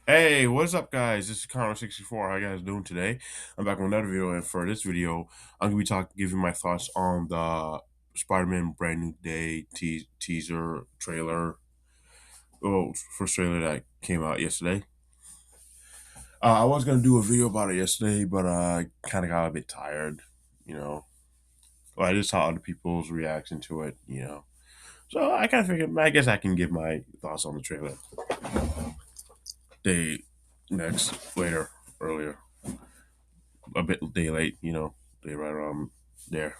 Hey, what's up, guys? This is Connor64. How you guys doing today? I'm back with another video, and for this video, I'm gonna be giving my thoughts on the Spider-Man Brand New Day teaser trailer. Oh, first trailer that came out yesterday. I was gonna do a video about it yesterday, but I kind of got a bit tired. You know, well, I just saw other people's reaction to it. So I kind of figured, I guess I can give my thoughts on the trailer. Day next later earlier. A bit day late, day right around there.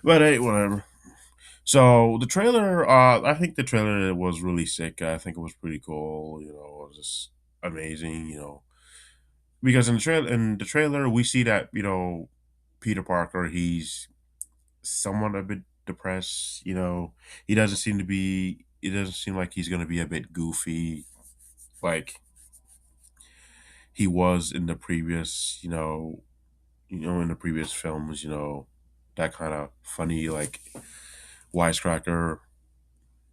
But hey, whatever. So the trailer, I think the trailer was really sick. I think it was pretty cool. It was just amazing. Because in the trailer we see that Peter Parker, he's somewhat a bit depressed. He doesn't seem to be. It doesn't seem like he's gonna be a bit goofy, like he was in the previous. In the previous films, that kind of funny, like wisecracker.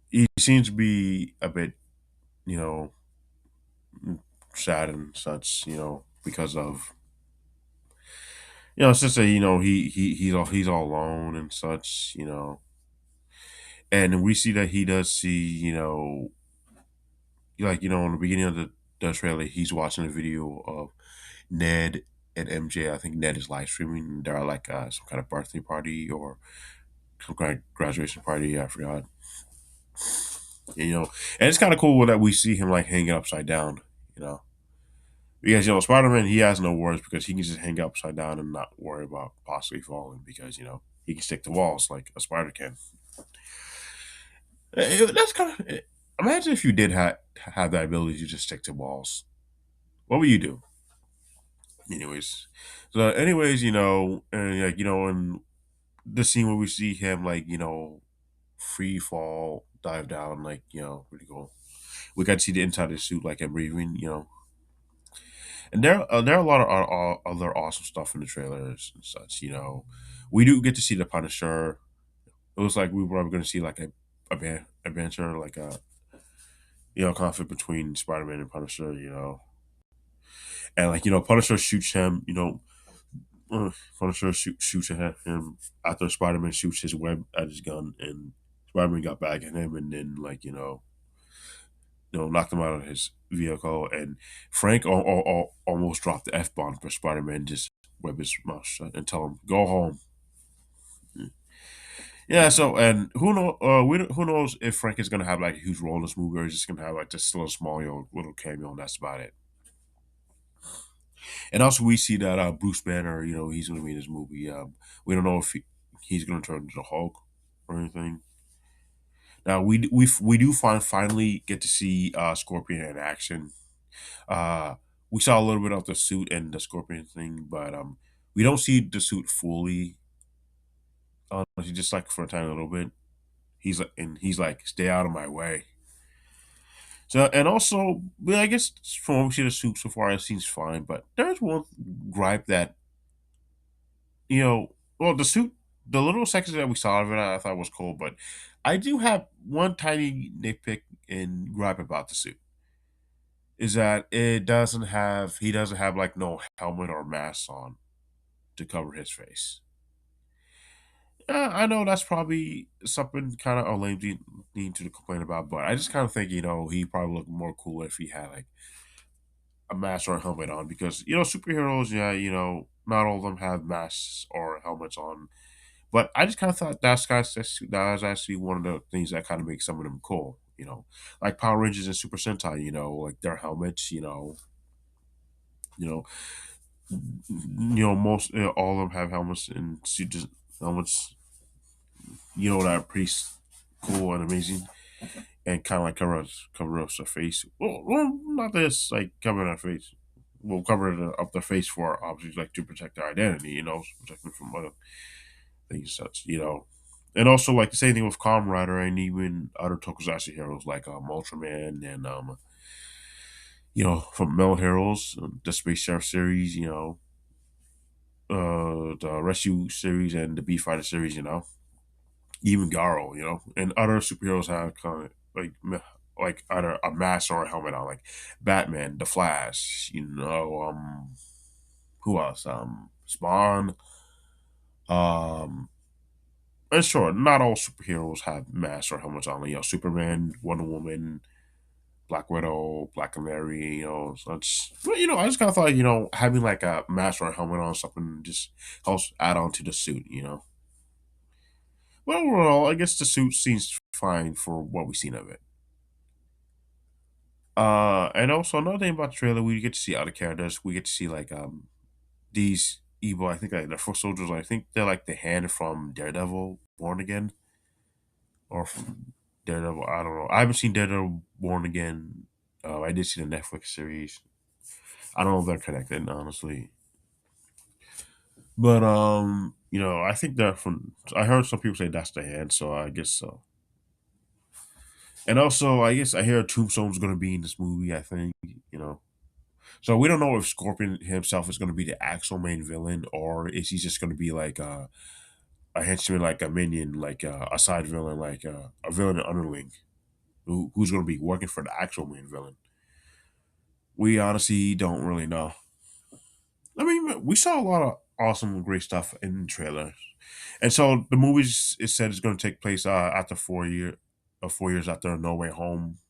He seems to be a bit, you know, sad and such, because of, it's just that, he's all alone and such, and we see that he does see, like, in the beginning of the trailer, he's watching a video of Ned and MJ. I think Ned is live streaming. They're at like some kind of birthday party or some kind of graduation party. I forgot. you know, and it's kind of cool that we see him like hanging upside down, you know, because Spider Man, he has no worries because he can just hang upside down and not worry about possibly falling because he can stick to walls like a spider can. That's kind of imagine if you did have that ability to just stick to walls. What would you do? Anyways, and like in the scene where we see him like free fall dive down, like pretty cool. We got to see the inside of the suit, like him breathing, and there are a lot of other awesome stuff in the trailers and such. We do get to see the Punisher. It looks like we were going to see like a adventure, like a conflict between Spider Man and Punisher. And like Punisher shoots him. Punisher shoots at him after Spider Man shoots his web at his gun, and Spider Man got back at him, and then like knocked him out of his vehicle. And Frank almost dropped the F bomb for Spider Man, just web his mouth shut and tell him, go home. Yeah, so, and who knows if Frank is going to have like a huge role in this movie or is just going to have like just a little small, little cameo, and that's about it. And also, we see that Bruce Banner, he's going to be in this movie. We don't know if he's going to turn into the Hulk or anything. Now, we do finally get to see Scorpion in action. Uh, we saw a little bit of the suit and the Scorpion thing, but we don't see the suit fully. Just like for a tiny little bit. He's like, stay out of my way. So and also, well, I guess from what we see the suit so far, it seems fine. But there's one gripe that well, the suit, the little sections that we saw of it, I thought was cool. But I do have one tiny nitpick and gripe about the suit is that he doesn't have like no helmet or mask on to cover his face. I know that's probably something kind of a lame thing to complain about, but I just kind of think he probably look more cool if he had like a mask or a helmet on because superheroes, yeah, not all of them have masks or helmets on, but I just kind of thought that was actually one of the things that kind of makes some of them cool, like Power Rangers and Super Sentai, like their helmets, you know, most all of them have helmets and helmets, that are pretty cool and amazing and kind of like cover up their face. Well, not this like covering their face. We'll cover up their face for obviously like to protect their identity, protect them from other things such, And also like the same thing with Kamen Rider and even other tokusatsu heroes like Ultraman and from Metal Heroes, the Space Sheriff series, the Rescue series and the Beat Fighter series, even Garo, and other superheroes have kind of like like either a mask or a helmet on, like Batman, The Flash, who else? Spawn. Um, and sure, not all superheroes have masks or helmets on. Superman, Wonder Woman, Black Widow, Black Canary. So it's, but I just kind of thought, having like a mask or a helmet on something just helps add on to the suit. But overall, I guess the suit seems fine for what we've seen of it. And also another thing about the trailer, we get to see other characters. We get to see like these evil. I think like the foot soldiers. I think they're like the hand from Daredevil, Born Again, or from Daredevil. I don't know. I haven't seen Daredevil, Born Again. I did see the Netflix series. I don't know if they're connected, honestly. But I think they're from. I heard some people say that's the hand, so I guess so. And also, I guess I hear Tombstone's going to be in this movie. I think you know. So we don't know if Scorpion himself is going to be the actual main villain, or is he just going to be like a henchman, like a minion, like a side villain, like a villain underling who's going to be working for the actual main villain. We honestly don't really know. I mean, we saw a lot of awesome, great stuff in the trailer, and so the movie is said it's going to take place after 4 years after No Way Home.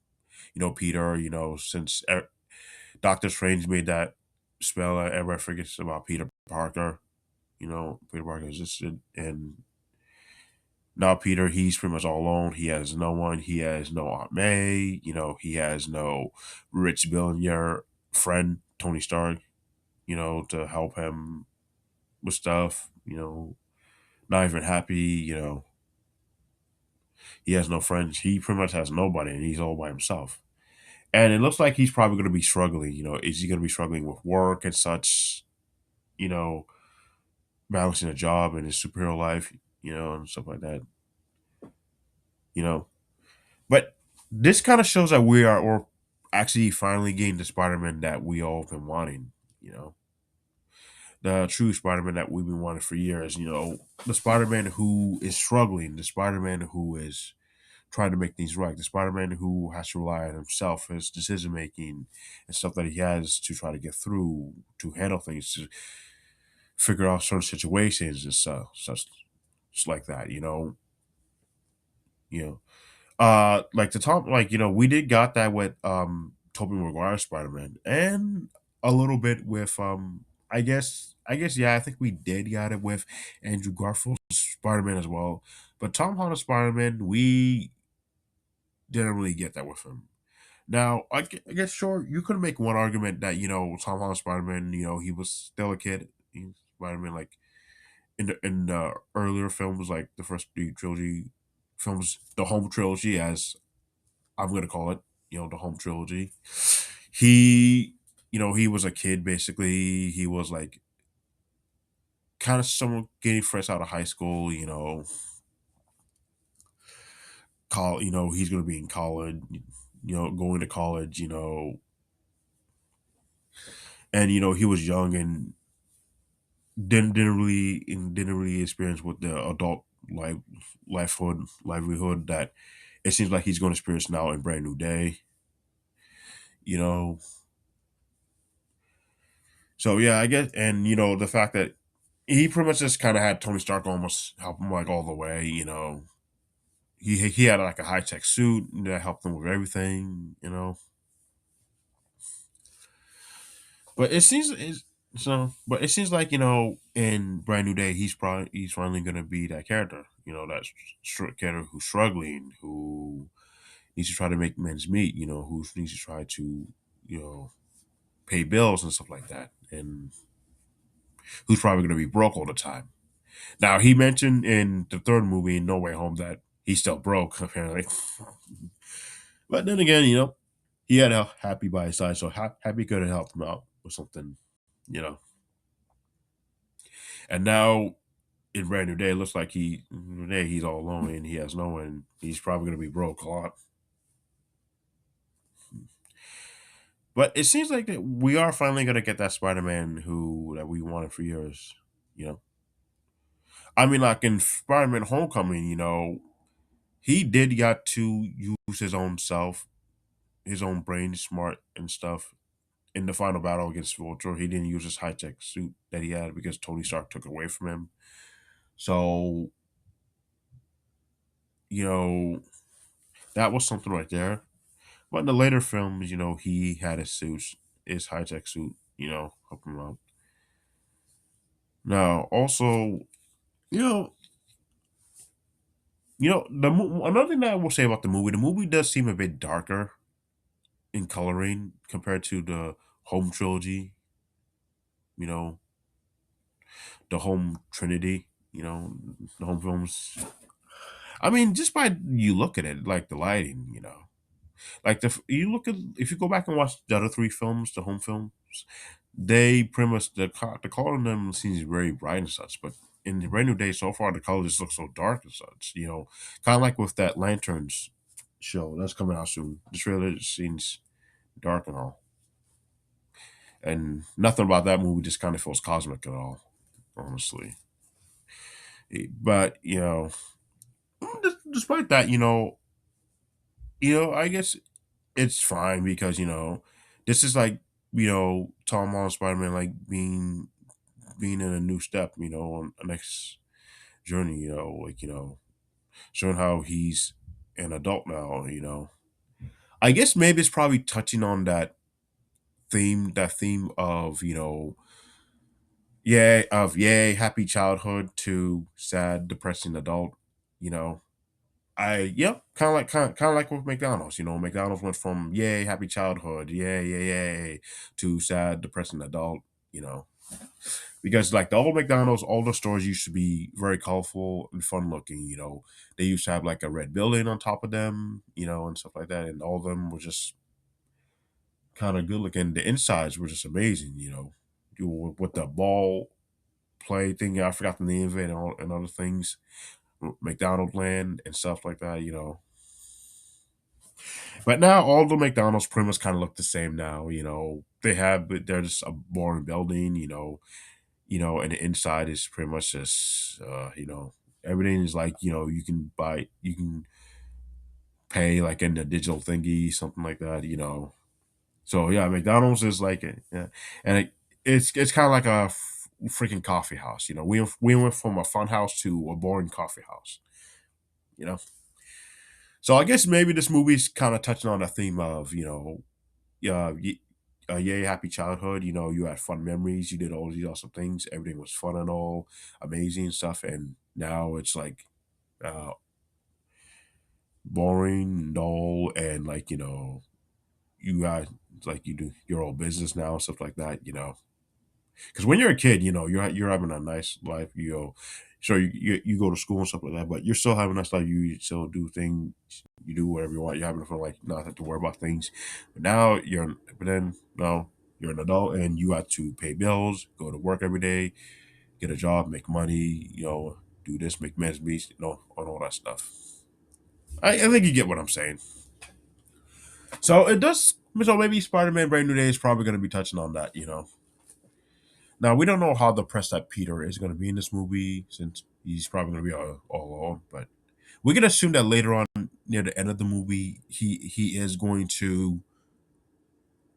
Peter. Since Doctor Strange made that spell, everybody forgets about Peter Parker. Peter Parker existed, and now Peter, he's pretty much all alone. He has no one. He has no Aunt May. He has no rich billionaire friend Tony Stark. To help him with stuff. Not even happy. He has no friends. He pretty much has nobody, and he's all by himself. And it looks like he's probably going to be struggling. Is he going to be struggling with work and such? You know, balancing a job and his superhero life. And stuff like that. You know, But this kind of shows that we're actually finally getting the Spider-Man that we all been wanting. You know, the true Spider-Man that we've been wanting for years. The Spider-Man who is struggling, the Spider-Man who is trying to make things right, the Spider-Man who has to rely on himself, his decision making, and stuff that he has to try to get through, to handle things, to figure out certain situations and stuff, such just like that. You know, like the top, like we did got that with Tobey Maguire Spider Man, and a little bit with I guess yeah, I think we did got it with Andrew Garfield's Spider Man as well. But Tom Holland Spider Man, we didn't really get that with him. Now, I guess sure you could make one argument that Tom Holland Spider Man, he was still a kid. Spider Man, like in the earlier films, like the first three trilogy films, the home trilogy, as I'm gonna call it, the home trilogy. He was a kid basically. He was like kind of someone getting fresh out of high school. He's gonna be in college. Going to college. And he was young and didn't really experience what the adult life livelihood that it seems like he's going to experience now in Brand New Day. You know, So yeah, I guess, and the fact that he pretty much just kind of had Tony Stark almost help him like all the way. He had like a high tech suit that helped him with everything. But it seems like in Brand New Day he's finally gonna be that character. That character who's struggling, who needs to try to make men's meet. Who needs to try to you know pay bills and stuff like that, and who's probably gonna be broke all the time. Now he mentioned in the third movie, No Way Home, that he's still broke apparently. But then again, he had a Happy by his side, so Happy could have helped him out with something, you know. And now in Brand New Day, it looks like he's all alone and he has no one. He's probably going to be broke a lot. But it seems like that we are finally going to get that Spider-Man who that we wanted for years. You know, I mean, like in Spider-Man Homecoming, he did got to use his own self his own brain smart and stuff. In the final battle against Vulture, he didn't use his high tech suit that he had because Tony Stark took it away from him. So, you know, that was something right there. But in the later films, he had his suits, his high tech suit, help him out. Now, also, you know, another thing that I will say about the movie does seem a bit darker in coloring compared to the Home trilogy. You know, the Home Trinity. The Home films. I mean, just by you look at it, like the lighting. Like you look at if you go back and watch the other three films, the Home films, they pretty much the color in them seems very bright and such, but in the Brand New Day so far, the color just looks so dark and such. Kind of like with that Lanterns show that's coming out soon. The trailer just seems dark and all, and nothing about that movie just kind of feels cosmic at all, honestly. But despite that, I guess it's fine because this is like Tom Holland Spider Man like being in a new step, on a next journey, like showing how he's an adult now, I guess maybe it's probably touching on that theme of yay happy childhood to sad depressing adult, you know. Yep, kind of like with McDonald's. McDonald's went from yay happy childhood, yay, to sad depressing adult. You know, because like the old McDonald's, all the stores used to be very colorful and fun looking. They used to have like a red building on top of them, and stuff like that, and all of them were just kind of good looking. The insides were just amazing. With the ball play thing, I forgot the name of it, and other things, McDonald Land and stuff like that. But now all the McDonald's pretty much kind of look the same now. They're just a boring building. And the inside is pretty much just everything is like you can pay like in the digital thingy, something like that. So yeah, McDonald's is like it, yeah, and it's kind of like a freaking coffee house. We went from a fun house to a boring coffee house. You know, so I guess maybe this movie's kind of touching on a theme of yay happy childhood. You had fun memories, you did all these awesome things, everything was fun and all amazing stuff, and now it's like uh boring, dull, and like you got like you do your own business now, stuff like that. Because when you're a kid, you're having a nice life. Sure, you go to school and stuff like that, but you're still having a nice life. You still do things, you do whatever you want. You're having fun, like not have to worry about things. But then no, you're an adult and you have to pay bills, go to work every day, get a job, make money. Do this, make men's meets, and all that stuff. I think you get what I'm saying. So it does. So maybe Spider-Man: Brand New Day is probably going to be touching on that. Now we don't know how depressed that Peter is going to be in this movie since he's probably going to be all alone. But we can assume that later on, near the end of the movie, he is going to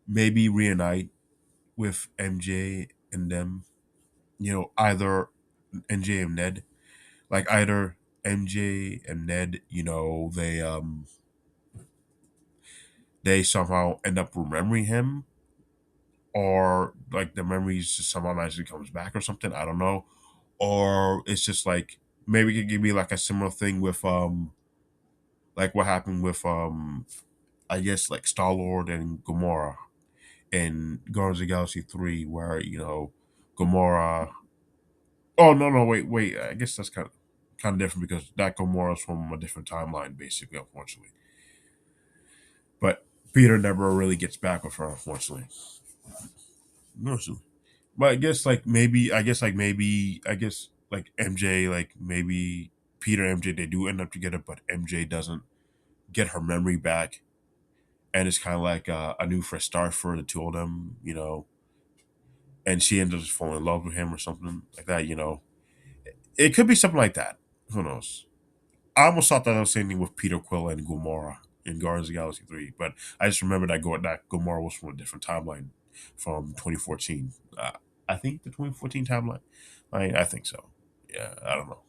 maybe reunite with MJ and them. Either MJ and Ned, like either MJ and Ned, they somehow end up remembering him, or like the memories just somehow magically comes back or something. I don't know, or it's just like maybe it could be like a similar thing with like what happened with I guess like Star Lord and Gamora in Guardians of the Galaxy 3, where Gamora. Oh no, wait, I guess that's kind of different because that Gamora's from a different timeline, basically, unfortunately. But Peter never really gets back with her, unfortunately. No, but I guess like MJ, like maybe Peter and MJ, they do end up together, but MJ doesn't get her memory back, and it's kind of like a new fresh start for the two of them, and she ends up just falling in love with him or something like that. It could be something like that. Who knows? I almost thought that was the same thing with Peter Quill and Gamora. in Guardians of the Galaxy 3. But I just remember that Gamora was from a different timeline from 2014. I think the 2014 timeline. I think so. Yeah, I don't know.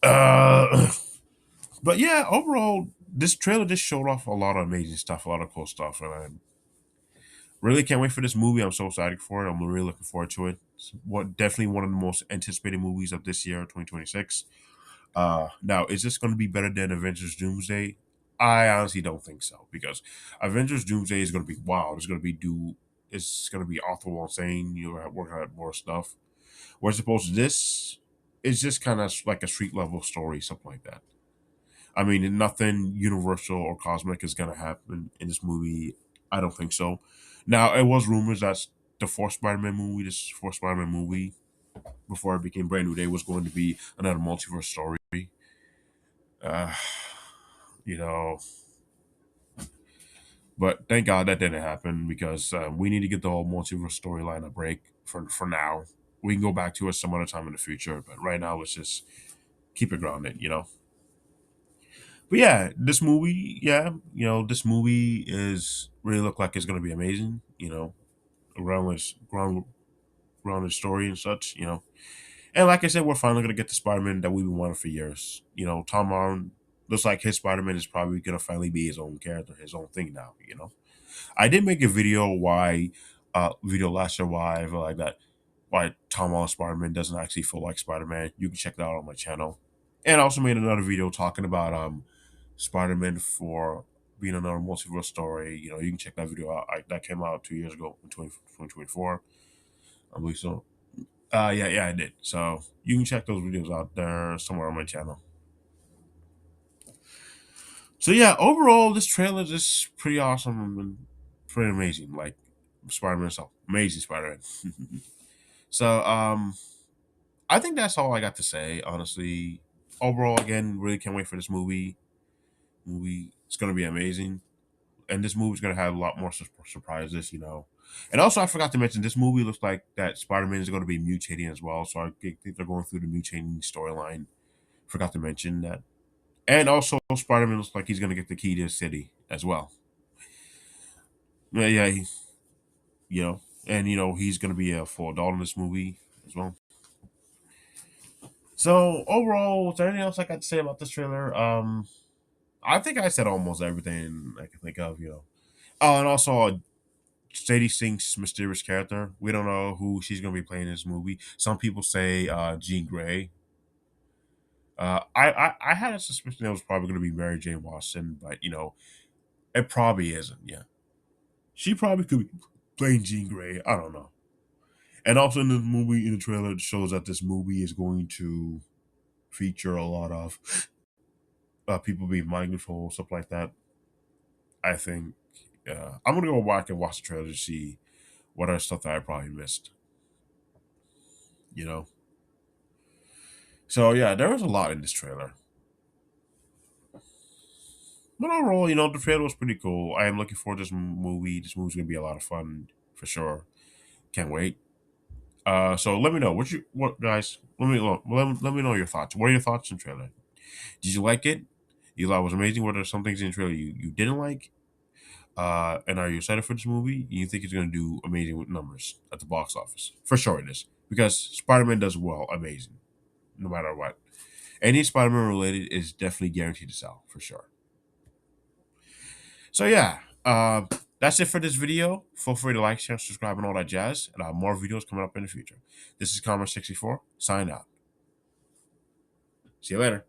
Uh, but yeah, overall, this trailer just showed off a lot of amazing stuff, a lot of cool stuff, and I really can't wait for this movie. I'm so excited for it. I'm really looking forward to it. It's definitely one of the most anticipated movies of this year, 2026. Now, is this going to be better than Avengers Doomsday? I honestly don't think so, because Avengers Doomsday is going to be wow. It's going to be It's going to be awful insane. You're working on more stuff. Whereas opposed to this, it's just kind of like a street level story, something like that. I mean, nothing universal or cosmic is going to happen in this movie. I don't think so. Now, it was rumors that this fourth Spider-Man movie, before it became Brand New Day, was going to be another multiverse story. Uh, you know, but thank God that didn't happen, because we need to get the whole multiverse storyline a break for now. We can go back to it some other time in the future, but right now let's just keep it grounded. But yeah, this movie is really look like it's gonna be amazing. A grounded story and such. And like I said, we're finally gonna get the Spider-Man that we've been wanting for years. Tom Holland looks like his Spider-Man is probably gonna finally be his own character, his own thing now. I did make a video last year why I feel like that why Tom Holland Spider-Man doesn't actually feel like Spider-Man. You can check that out on my channel. And I also made another video talking about Spider-Man for being another multiverse story. You can check that video out. That came out 2 years ago in 2024. I believe so. Yeah, I did. So you can check those videos out there somewhere on my channel. So yeah, overall, this trailer is just pretty awesome and pretty amazing. Like Spider-Man itself, amazing Spider-Man. So I think that's all I got to say. Honestly, overall, again, really can't wait for this movie. It's gonna be amazing, and this movie's gonna have a lot more surprises. And also, I forgot to mention, this movie looks like that Spider-Man is going to be mutating as well. So I think they're going through the mutating storyline. Forgot to mention that. And also, Spider-Man looks like he's going to get the key to the city as well. Yeah, you know, and he's going to be a full adult in this movie as well. So overall, is there anything else I got to say about this trailer? I think I said almost everything I can think of. Oh, and also, Sadie Sink's mysterious character. We don't know who she's going to be playing in this movie. Some people say Jean Grey. I had a suspicion it was probably going to be Mary Jane Watson, but it probably isn't. Yeah, she probably could be playing Jean Grey. I don't know. And also in the trailer, it shows that this movie is going to feature a lot of people being mind controlled, stuff like that. I think I'm gonna go back and watch the trailer to see what other stuff that I probably missed. You know. So yeah, there was a lot in this trailer. But overall, the trailer was pretty cool. I am looking forward to this movie. This movie's gonna be a lot of fun for sure. Can't wait. So let me know what guys. Let me know your thoughts. What are your thoughts on the trailer? Did you like it? You thought it was amazing? What are some things in the trailer you didn't like? And are you excited for this movie? You think it's gonna do amazing with numbers at the box office? For sure it is. Because Spider-Man does well, amazing, no matter what. Any Spider-Man related is definitely guaranteed to sell, for sure. So yeah, that's it for this video. Feel free to like, share, subscribe, and all that jazz. And I have more videos coming up in the future. This is Commerce 64. Sign out. See you later.